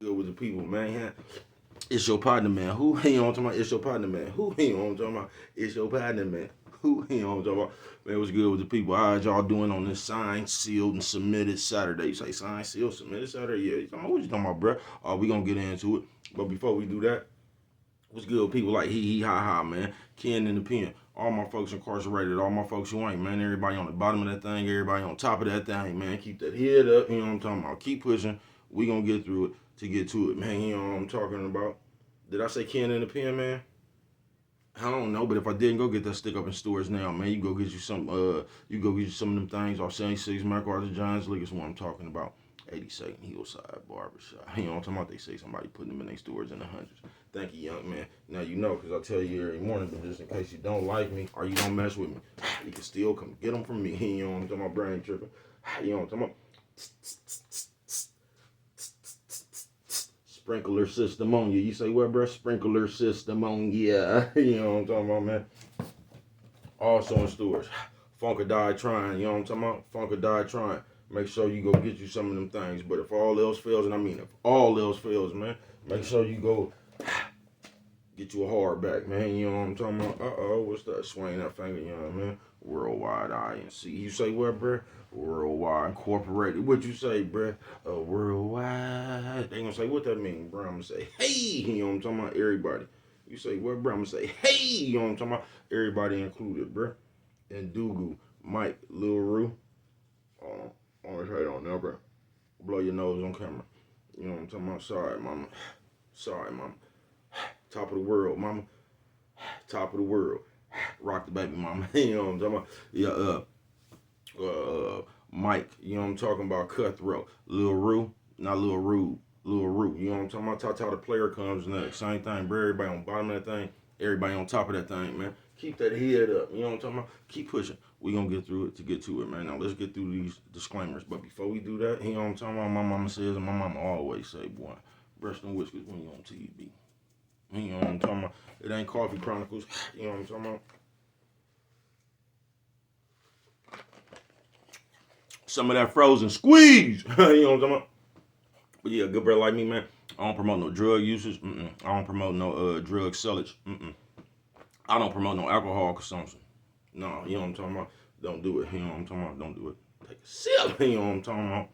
Good with the people, man. It's your partner, man. Who you know what I'm talking about? It's your partner, man. Who you know what I'm talking about? It's your partner, man. Who you know what I'm talking about? Man, what's good with the people? How y'all doing on this signed, sealed, and submitted Saturday? You say signed, sealed, submitted Saturday? Yeah. You talking about what you talking about, bro? We gonna get into it. But before we do that, what's good with people like ha ha, man? Ken in the pen. All my folks incarcerated, all my folks who ain't, man. Everybody on the bottom of that thing, everybody on top of that thing, man. Keep that head up, you know what I'm talking about. Keep pushing. We gonna get through it to get to it, man. You know what I'm talking about. Did I say Ken in the pen, man? I don't know, but if I didn't, go get that stick up in stores now, man. You go get you some, you go get you some of them things off 76 MacArthur Johns Liquor. That's what I'm talking about. 82nd Hillside Barbershop. You know what I'm talking about? They say somebody putting them in their stores in the hundreds. Thank you, young man. Now you know, because I tell you every morning, but just in case you don't like me or you don't mess with me, you can still come get them from me. You know what I'm talking about? Brain tripping. You know what I'm talking about? Sprinkler system on you. You say, well, bro, sprinkler system on you. You know what I'm talking about, man? Also in stores. Funkadie trying. You know what I'm talking about? Funkadie trying. Make sure you go get you some of them things. But if all else fails, and I mean if all else fails, man, make sure you go get you a hardback, man. You know what I'm talking about? What's that? Swing that finger, you know what I mean? Worldwide INC. You say what, bruh? Worldwide Incorporated. What you say, bruh? Worldwide. They gonna say, what that mean, bruh? I'm gonna say, hey, you know what I'm talking about? Everybody. You say, what, bruh? I'm gonna say, hey, you know what I'm talking about? Everybody included, bruh. And Dugu, Mike, Lil Roo. On his head on there, bruh. Blow your nose on camera. You know what I'm talking about? Sorry, mama. Sorry, mama. Top of the world, mama. Top of the world. Rock the baby, mama. You know what I'm talking about? Yeah, Mike. You know what I'm talking about? Cutthroat. Lil Roo. Not Lil Roo. Lil Roo. You know what I'm talking about? Tata the player comes next. Same thing, bro. Everybody on the bottom of that thing. Everybody on top of that thing, man. Keep that head up. You know what I'm talking about? Keep pushing. We gonna get through it to get to it, man. Now let's get through these disclaimers. But before we do that, you know what I'm talking about? My mama says, and my mama always say, boy, brush them whiskers when you on TV. You know what I'm talking about? It ain't Coffee Chronicles. You know what I'm talking about? Some of that frozen squeeze. You know what I'm talking about? But yeah, good brother like me, man. I don't promote no drug usage. I don't promote no drug sellage. I don't promote no alcohol consumption. No, you know what I'm talking about? Don't do it. You know what I'm talking about? Don't do it. Take a sip. You know what I'm talking about?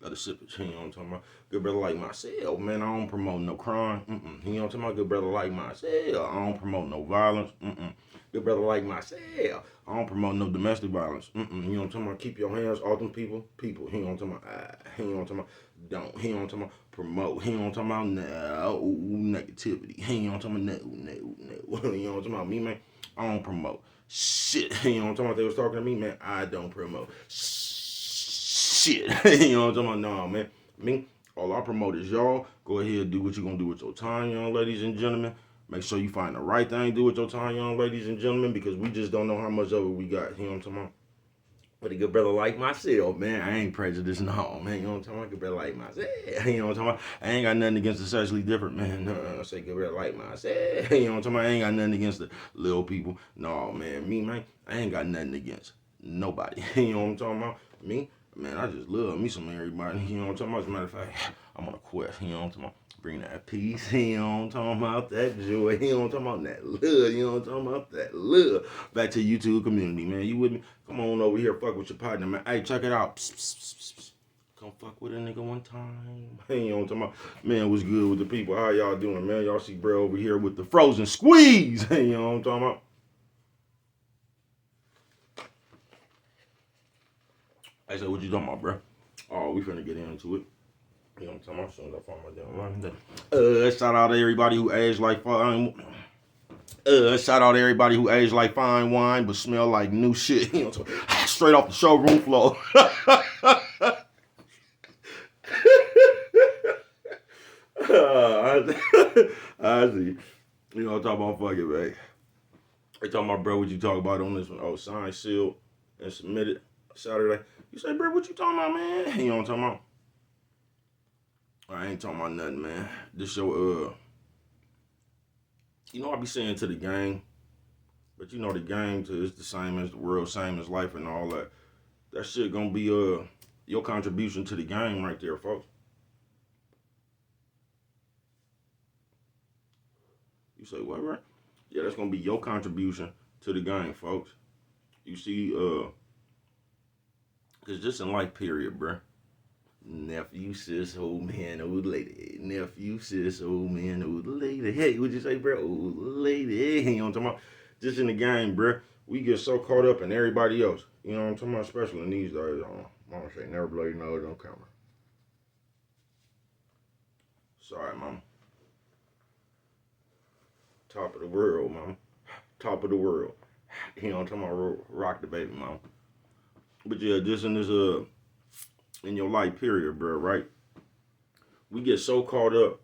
Got a sip of, you know what I'm talking about? Good brother like myself, man. I don't promote no crime. You know what I'm talking about? Good brother like myself. I don't promote no violence. Good brother like myself. I don't promote no domestic violence. You know what I'm talking about? Keep your hands off them people. People. You know what I'm talking about? You know what I'm talking about? Don't. You know what I'm talking about? Promote. You know what I'm talking about? No negativity. You know what I'm talking about? No. You know what I'm talking about? Me, man. I don't promote shit. You know what I'm talking about? They was talking to me, man. I don't promote shit. You know what I'm talking about? No, man. Me, all I promote is y'all. Go ahead and do what you're going to do with your time, young ladies and gentlemen. Make sure you find the right thing to do with your time, young ladies and gentlemen, because we just don't know how much of it we got. You know what I'm talking about? But a good brother like myself, man, I ain't prejudiced, no, man. You know what I'm talking about? Good brother like myself. You know what I'm talking about? I ain't got nothing against the sexually different, man. No, say good brother like myself. You know what I'm talking about? I ain't got nothing against the little people. No, man. Me, man, I ain't got nothing against nobody. You know what I'm talking about? Me, man, I just love me some everybody. You know what I'm talking about? As a matter of fact, I'm on a quest. You know what I'm talking about? Bring that peace. You know what I'm talking about? That joy. You know what I'm talking about? That love. You know what I'm talking about? That love. Back to YouTube community, man. You with me? Come on over here, fuck with your partner, man. Hey, check it out. Psst, psst, psst, psst. Come fuck with a nigga one time. Hey, you know what I'm talking about? Man, what's good with the people? How y'all doing, man? Y'all see bro over here with the frozen squeeze. Hey, you know what I'm talking about? I said, what you talking about, bro? Oh, we finna get into it. You know what I'm talking about? As soon as I find my damn line. Shout out to everybody who aged like fine. Shout out to everybody who aged like fine wine but smell like new shit. You know what I'm talking about? Straight off the showroom floor. I see. You know what I'm talking about? Fuck it, man. They talking about, bro, what you talk about on this one? Oh, signed, sealed, and submitted Saturday. You say, bro, what you talking about, man? You know what I'm talking about? I ain't talking about nothing, man. This your you know I be saying to the gang, but you know the gang to it's the same as the world, same as life and all that. That shit gonna be your contribution to the game right there, folks. say, what, bro? Yeah, that's gonna be your contribution to the game, folks. You see, cause just in life, period, bro. Nephew, sis, old man, old lady. Nephew, sis, old man, old lady. Hey, what you say, bro? Old lady. Hey, you know what I'm talking about? Just in the game, bro. We get so caught up in everybody else. You know what I'm talking about? Especially in these days. Mama say, never blow your nose on camera. Sorry, mama. Top of the world, mama. Top of the world. You know what I'm talking about? Rock the baby, mama. But yeah, just in this, in your life, period, bro, right? We get so caught up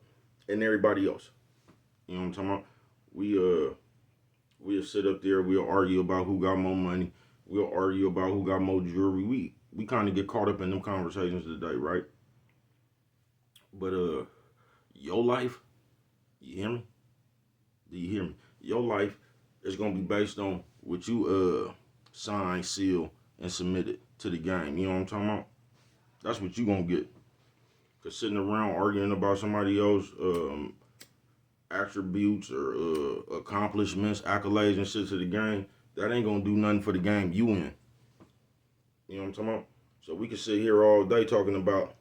in everybody else. You know what I'm talking about? We'll sit up there, we'll argue about who got more money, we'll argue about who got more jewelry. We kind of get caught up in them conversations today, right? But your life, you hear me? Do you hear me? Your life is gonna be based on what you sign, seal, and submitted to the game. You know what I'm talking about? That's what you gonna get. Cause sitting around arguing about somebody else attributes or accomplishments, accolades, and shit to the game, that ain't gonna do nothing for the game you in. You know what I'm talking about? So we can sit here all day talking about,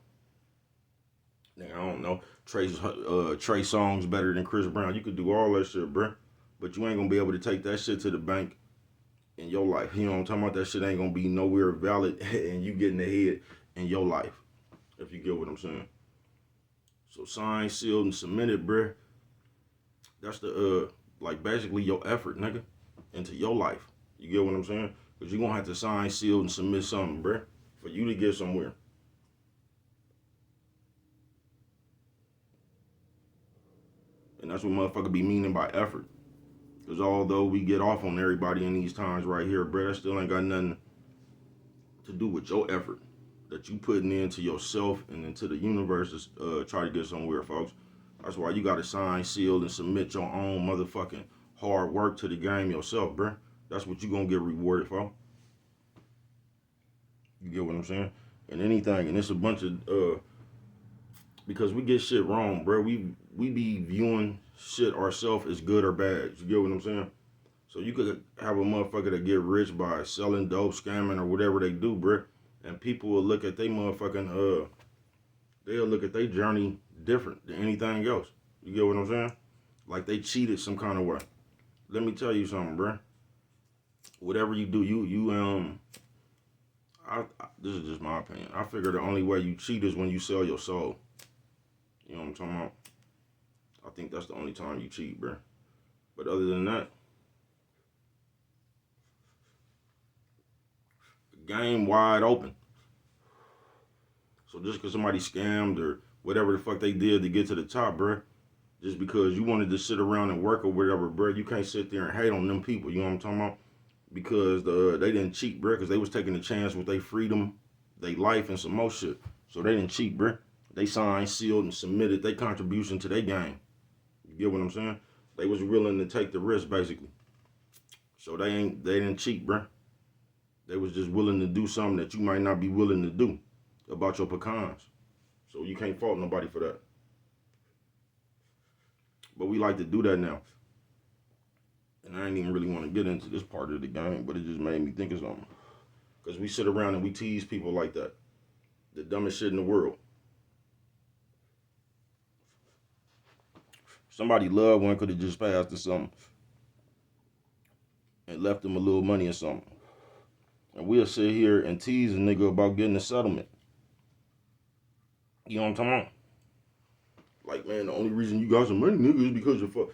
I don't know, Trey Songz better than Chris Brown. You could do all that shit, bruh. But you ain't gonna be able to take that shit to the bank in your life. You know what I'm talking about? That shit ain't gonna be nowhere valid and you getting ahead in your life. If you get what I'm saying. So signed, sealed, and submitted, bruh. That's the like basically your effort, nigga, into your life. You get what I'm saying? Because you're gonna have to sign, seal, and submit something, bruh, for you to get somewhere. And that's what motherfucker be meaning by effort. Because although we get off on everybody in these times right here, bruh, that still ain't got nothing to do with your effort that you putting into yourself and into the universe to try to get somewhere, folks. That's why you gotta sign, seal, and submit your own motherfucking hard work to the game yourself, bruh. That's what you gonna get rewarded for. You get what I'm saying? And anything, and it's a bunch of because we get shit wrong, bruh. We be viewing shit ourselves as good or bad. You get what I'm saying? So you could have a motherfucker that get rich by selling dope, scamming, or whatever they do, bruh. And people will look at they motherfucking they'll look at their journey different than anything else. You get what I'm saying? Like they cheated some kind of way. Let me tell you something, bruh. Whatever you do, this is just my opinion. I figure the only way you cheat is when you sell your soul. You know what I'm talking about? I think that's the only time you cheat, bruh. But other than that, game wide open. So just because somebody scammed or whatever the fuck they did to get to the top, bruh, just because you wanted to sit around and work or whatever, bruh, you can't sit there and hate on them people. You know what I'm talking about? Because they didn't cheat, bruh, because they was taking a chance with their freedom, their life, and some more shit. So they didn't cheat, bruh. They signed, sealed, and submitted their contribution to their game. You get what I'm saying? They was willing to take the risk, basically. So they didn't cheat, bruh. They was just willing to do something that you might not be willing to do about your pecans. So you can't fault nobody for that. But we like to do that now. And I ain't even really want to get into this part of the game, but it just made me think of something. Because we sit around and we tease people like that. The dumbest shit in the world. Somebody loved one could have just passed or something and left them a little money or something. And we'll sit here and tease a nigga about getting a settlement. You know what I'm talking about? Like, man, the only reason you got some money, nigga, is because you're fuck.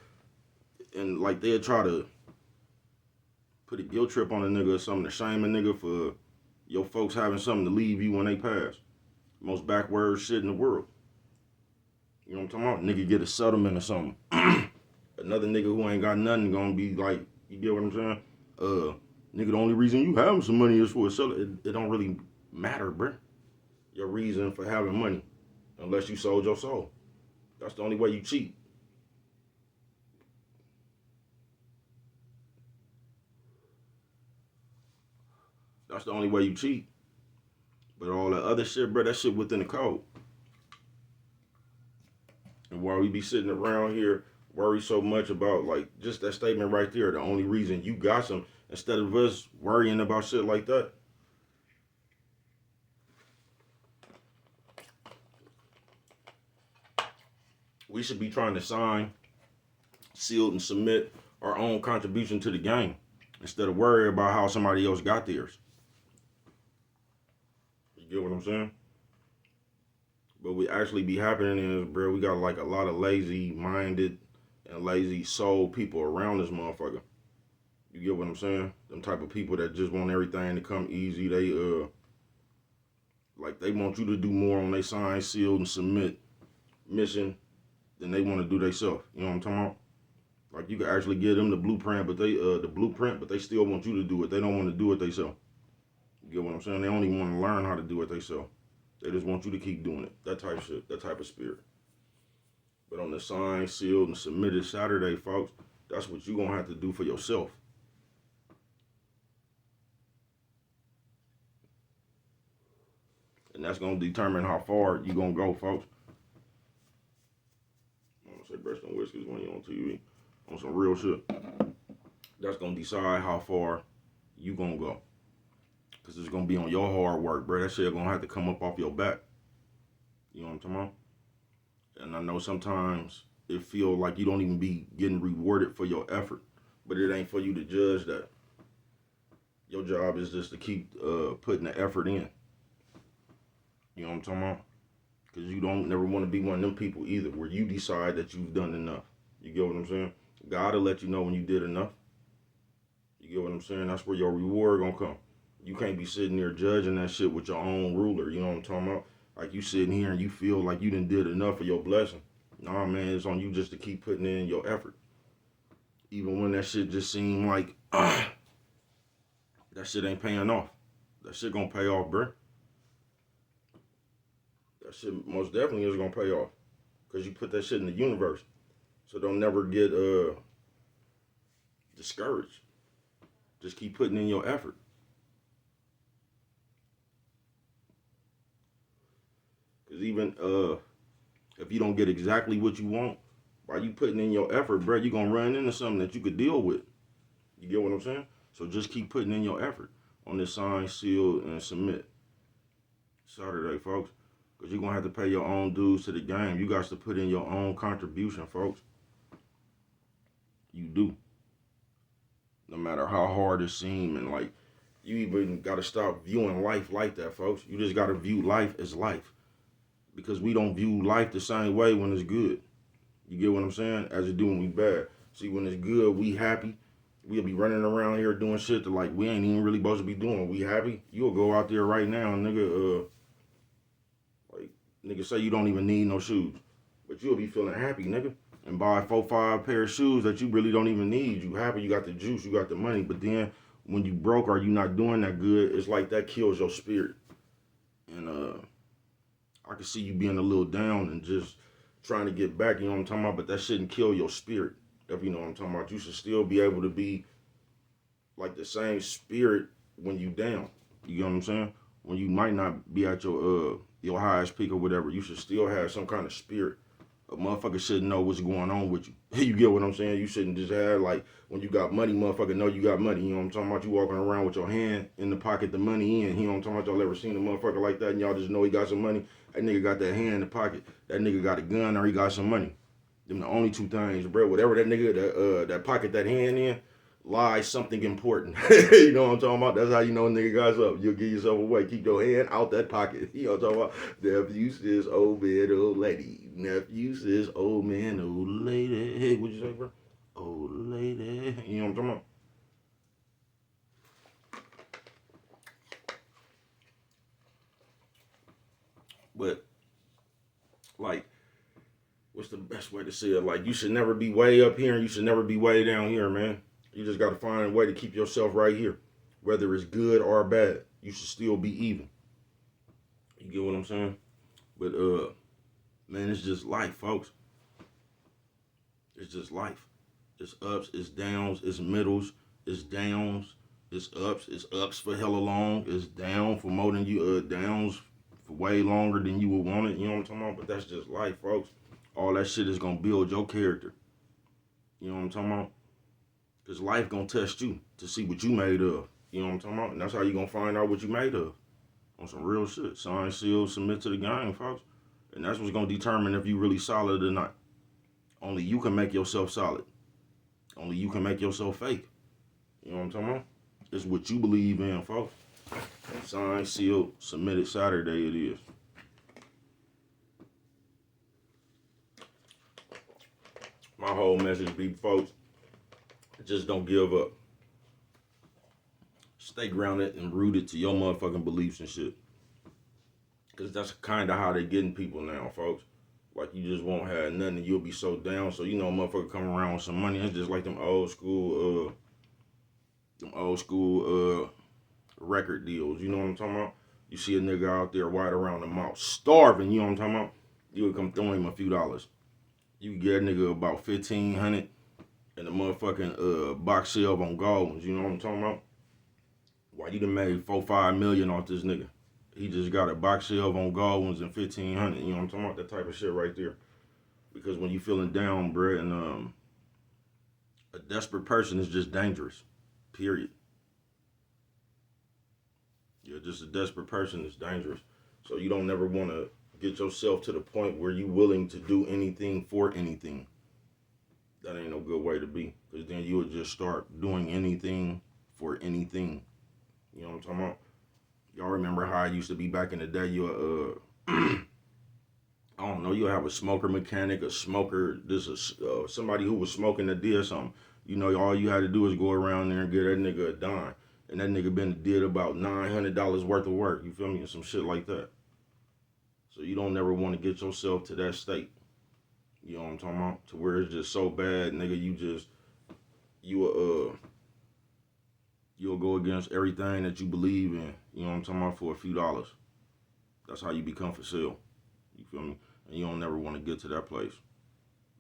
And like they'll try to put a guilt trip on a nigga or something to shame a nigga for your folks having something to leave you when they pass. Most backward shit in the world. You know what I'm talking about? Nigga get a settlement or something. Another nigga who ain't got nothing gonna be like, you get what I'm saying? Nigga, the only reason you having some money is for a settlement. It don't really matter, bruh. Your reason for having money. Unless you sold your soul. That's the only way you cheat. That's the only way you cheat. But all that other shit, bro, that shit within the code. And while we be sitting around here worry so much about like just that statement right there. The only reason you got some, instead of us worrying about shit like that. We should be trying to sign, seal, and submit our own contribution to the game instead of worry about how somebody else got theirs. You get what I'm saying? But what actually be happening is, bro, we got like a lot of lazy minded and lazy soul people around this motherfucker. You get what I'm saying? Them type of people that just want everything to come easy. They want you to do more on their sign, seal, and submit mission than they want to do themselves. You know what I'm talking about? Like you can actually give them the blueprint, but they still want you to do it. They don't want to do it themselves. You get what I'm saying? They only want to learn how to do it themselves. They just want you to keep doing it. That type of shit. That type of spirit. But on the signed, sealed, and submitted Saturday, folks, that's what you're going to have to do for yourself. And that's going to determine how far you're going to go, folks. I'm going to say breast and whiskers when you're on TV. On some real shit. That's going to decide how far you going to go. Because it's going to be on your hard work, bro. That shit going to have to come up off your back. You know what I'm talking about? And I know sometimes it feels like you don't even be getting rewarded for your effort. But it ain't for you to judge that. Your job is just to keep putting the effort in. You know what I'm talking about? Because you don't never want to be one of them people either where you decide that you've done enough. You get what I'm saying? God will let you know when you did enough. You get what I'm saying? That's where your reward gonna come. You can't be sitting there judging that shit with your own ruler. You know what I'm talking about? Like you sitting here and you feel like you done did enough for your blessing. Nah, man, it's on you just to keep putting in your effort. Even when that shit just seem like, that shit ain't paying off. That shit gonna pay off, bruh. That shit most definitely is gonna pay off. Because you put that shit in the universe. So don't never get discouraged. Just keep putting in your effort. Because even if you don't get exactly what you want, by you putting in your effort, bro, you're going to run into something that you could deal with. You get what I'm saying? So just keep putting in your effort on this sign, seal, and submit Saturday, folks. Because you're going to have to pay your own dues to the game. You got to put in your own contribution, folks. You do. No matter how hard it seems. And like, you even got to stop viewing life like that, folks. You just got to view life as life. Because we don't view life the same way when it's good. You get what I'm saying? As it do when we bad. See, when it's good, we happy. We'll be running around here doing shit that like we ain't even really supposed to be doing. We happy. You'll go out there right now, nigga, nigga say you don't even need no shoes. But you'll be feeling happy, nigga. And buy 4-5 pair of shoes that you really don't even need. You happy, you got the juice, you got the money. But then when you broke or you not doing that good, it's like that kills your spirit. And I can see you being a little down and just trying to get back, you know what I'm talking about? But that shouldn't kill your spirit, if you know what I'm talking about. You should still be able to be like the same spirit when you down. You know what I'm saying? When you might not be at your highest peak or whatever, you should still have some kind of spirit. A motherfucker shouldn't know what's going on with you. You get what I'm saying? You shouldn't just have, like, when you got money, motherfucker know you got money. You know what I'm talking about? You walking around with your hand in the pocket, the money in. You know what I'm talking about? Y'all ever seen a motherfucker like that and y'all just know he got some money? That nigga got that hand in the pocket. That nigga got a gun or he got some money. Them the only two things, bro. Whatever that nigga, that pocket, that hand in, lies something important. You know what I'm talking about? That's how you know a nigga got something. You'll give yourself away. Keep your hand out that pocket. You know what I'm talking about? Nephew says, old man, old lady. Nephew says, old man, old lady. Hey, what'd you say, bro? Old lady. You know what I'm talking about? But, like, what's the best way to say it? Like, you should never be way up here and you should never be way down here, man. You just got to find a way to keep yourself right here. Whether it's good or bad, you should still be even. You get what I'm saying? But, man, it's just life, folks. It's just life. It's ups, it's downs, it's middles, it's downs, it's ups for hella long, it's down for more than you, downs for way longer than you would want it. You know what I'm talking about? But that's just life, folks. All that shit is going to build your character. You know what I'm talking about? Because life gonna test you to see what you made of. You know what I'm talking about? And that's how you gonna find out what you made of. On some real shit. Sign, seal, submit to the game, folks. And that's what's gonna determine if you really solid or not. Only you can make yourself solid. Only you can make yourself fake. You know what I'm talking about? It's what you believe in, folks. Signed, sealed, submitted Saturday it is. My whole message be, folks, just don't give up. Stay grounded and rooted to your motherfucking beliefs and shit. Because that's kind of how they getting people now, folks. Like, you just won't have nothing and you'll be so down. So, you know, motherfucker come around with some money. It's just like them old school record deals. You know what I'm talking about? You see a nigga out there wide around the mouth, starving, you know what I'm talking about? You would come throw him a few dollars. You could get a nigga about 1,500 and the motherfucking box shelf on gold ones, you know what I'm talking about? Why you done made 4-5 million off this nigga? He just got a box shelf on gold ones and 1,500, you know what I'm talking about? That type of shit right there. Because when you feeling down, bruh, and a desperate person is just dangerous. Period. Yeah, just a desperate person is dangerous. So you don't never want to get yourself to the point where you willing to do anything for anything. That ain't no good way to be. Because then you would just start doing anything for anything. You know what I'm talking about? Y'all remember how it used to be back in the day? You I don't know, you'll have a smoker mechanic, a smoker, somebody who was smoking a D or something. You know, all you had to do is go around there and get that nigga a dime. And that nigga did about $900 worth of work, you feel me? And some shit like that. So you don't never want to get yourself to that state. You know what I'm talking about? To where it's just so bad, nigga, you'll go against everything that you believe in. You know what I'm talking about? For a few dollars. That's how you become for sale. You feel me? And you don't never want to get to that place.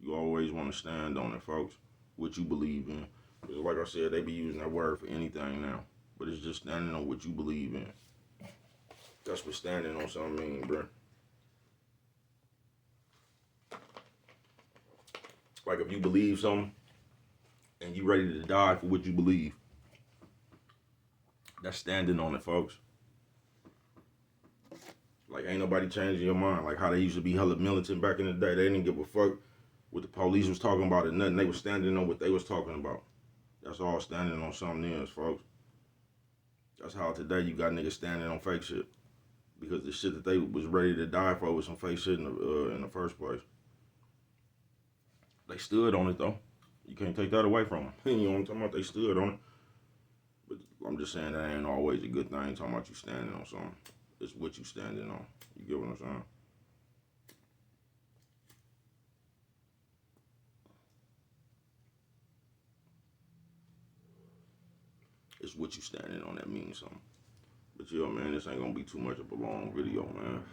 You always want to stand on it, folks. What you believe in. Because like I said, they be using that word for anything now. But it's just standing on what you believe in. That's what standing on something mean, bro. Like if you believe something and you ready to die for what you believe, that's standing on it, folks. Like ain't nobody changing your mind. Like how they used to be hella militant back in the day. They didn't give a fuck what the police was talking about or nothing. They was standing on what they was talking about. That's all standing on something is, folks. That's how today you got niggas standing on fake shit. Because the shit that they was ready to die for was some fake shit in the first place. They stood on it though. You can't take that away from them. You know what I'm talking about? They stood on it. But I'm just saying that ain't always a good thing talking about you standing on something. It's what you standing on. You get what I'm saying? It's what you standing on that means something. But yeah, man, this ain't gonna be too much of a long video, man.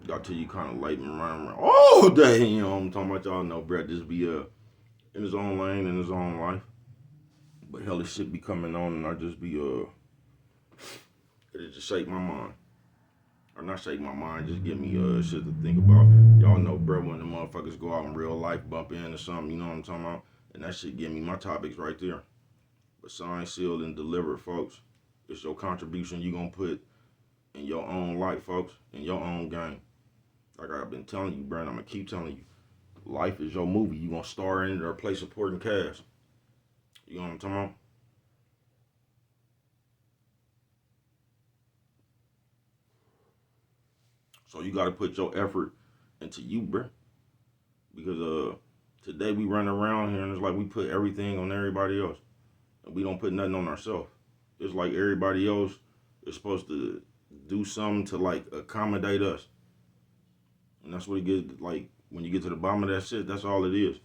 Got till you kind of late and running around all day, you know what I'm talking about? Y'all know Brett just be in his own lane, in his own life. But hell, this shit be coming on and I just be, it just shake my mind. Or not shake my mind, just give me shit to think about. Y'all know, bro, when the motherfuckers go out in real life, bump into something, you know what I'm talking about? And that shit give me my topics right there. But signed, sealed, and delivered, folks. It's your contribution you gonna put in your own life, folks, in your own game. Like I've been telling you, Brent, I'm gonna keep telling you. Life is your movie. You gonna star in it or play supporting cast. You know what I'm talking about? So you gotta put your effort into you, bro. Because today we run around here and it's like we put everything on everybody else. And we don't put nothing on ourselves. It's like everybody else is supposed to do something to like accommodate us. And that's what it gets like when you get to the bottom of that shit, that's all it is.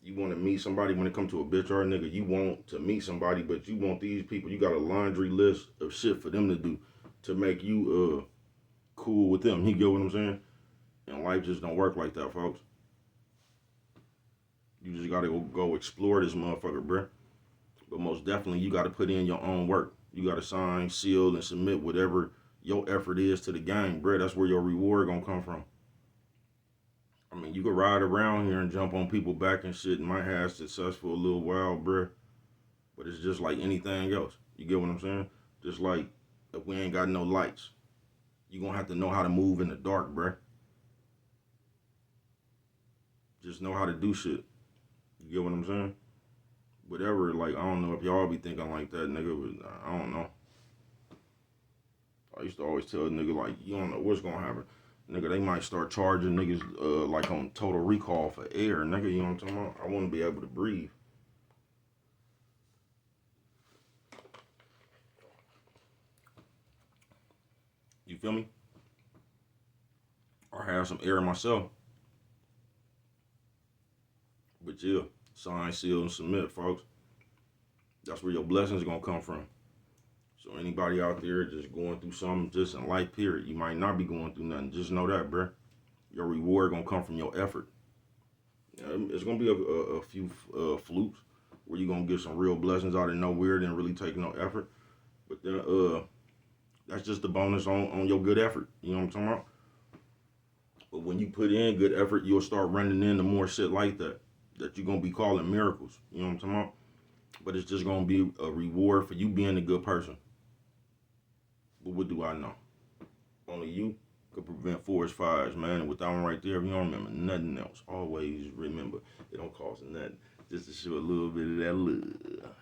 You want to meet somebody when it comes to a bitch or a nigga, you want to meet somebody, but you want these people, you got a laundry list of shit for them to do to make you cool with them. You get what I'm saying? And life just don't work like that, folks. You just gotta go explore this motherfucker, bruh. But most definitely, you gotta put in your own work. You gotta sign, seal, and submit whatever your effort is to the game, bruh. That's where your reward gonna come from. I mean, you could ride around here and jump on people back and shit and might have success for a little while, bruh. But it's just like anything else. You get what I'm saying? Just like if we ain't got no lights, you gonna have to know how to move in the dark, bruh. Just know how to do shit. You get what I'm saying? Whatever, like, I don't know if y'all be thinking like that, nigga, but I don't know. I used to always tell a nigga, like, you don't know what's gonna happen. Nigga, they might start charging niggas, like, on total recall for air. Nigga, you know what I'm talking about? I wouldn't be able to breathe. You feel me? Or have some air myself. But yeah, sign, seal, and submit, folks. That's where your blessings gonna come from. So anybody out there just going through something just in life, period, you might not be going through nothing. Just know that, bruh. Your reward gonna come from your effort. It's gonna be a few flukes where you're gonna get some real blessings out of nowhere, didn't really take no effort. But then that's just the bonus on your good effort. You know what I'm talking about? But when you put in good effort, you'll start running into more shit like that. That you're gonna be calling miracles. You know what I'm talking about? But it's just gonna be a reward for you being a good person. But what do I know? Only you could prevent forest fires, man. And with that one right there, if you don't remember nothing else, always remember it don't cost nothing. Just to show a little bit of that love.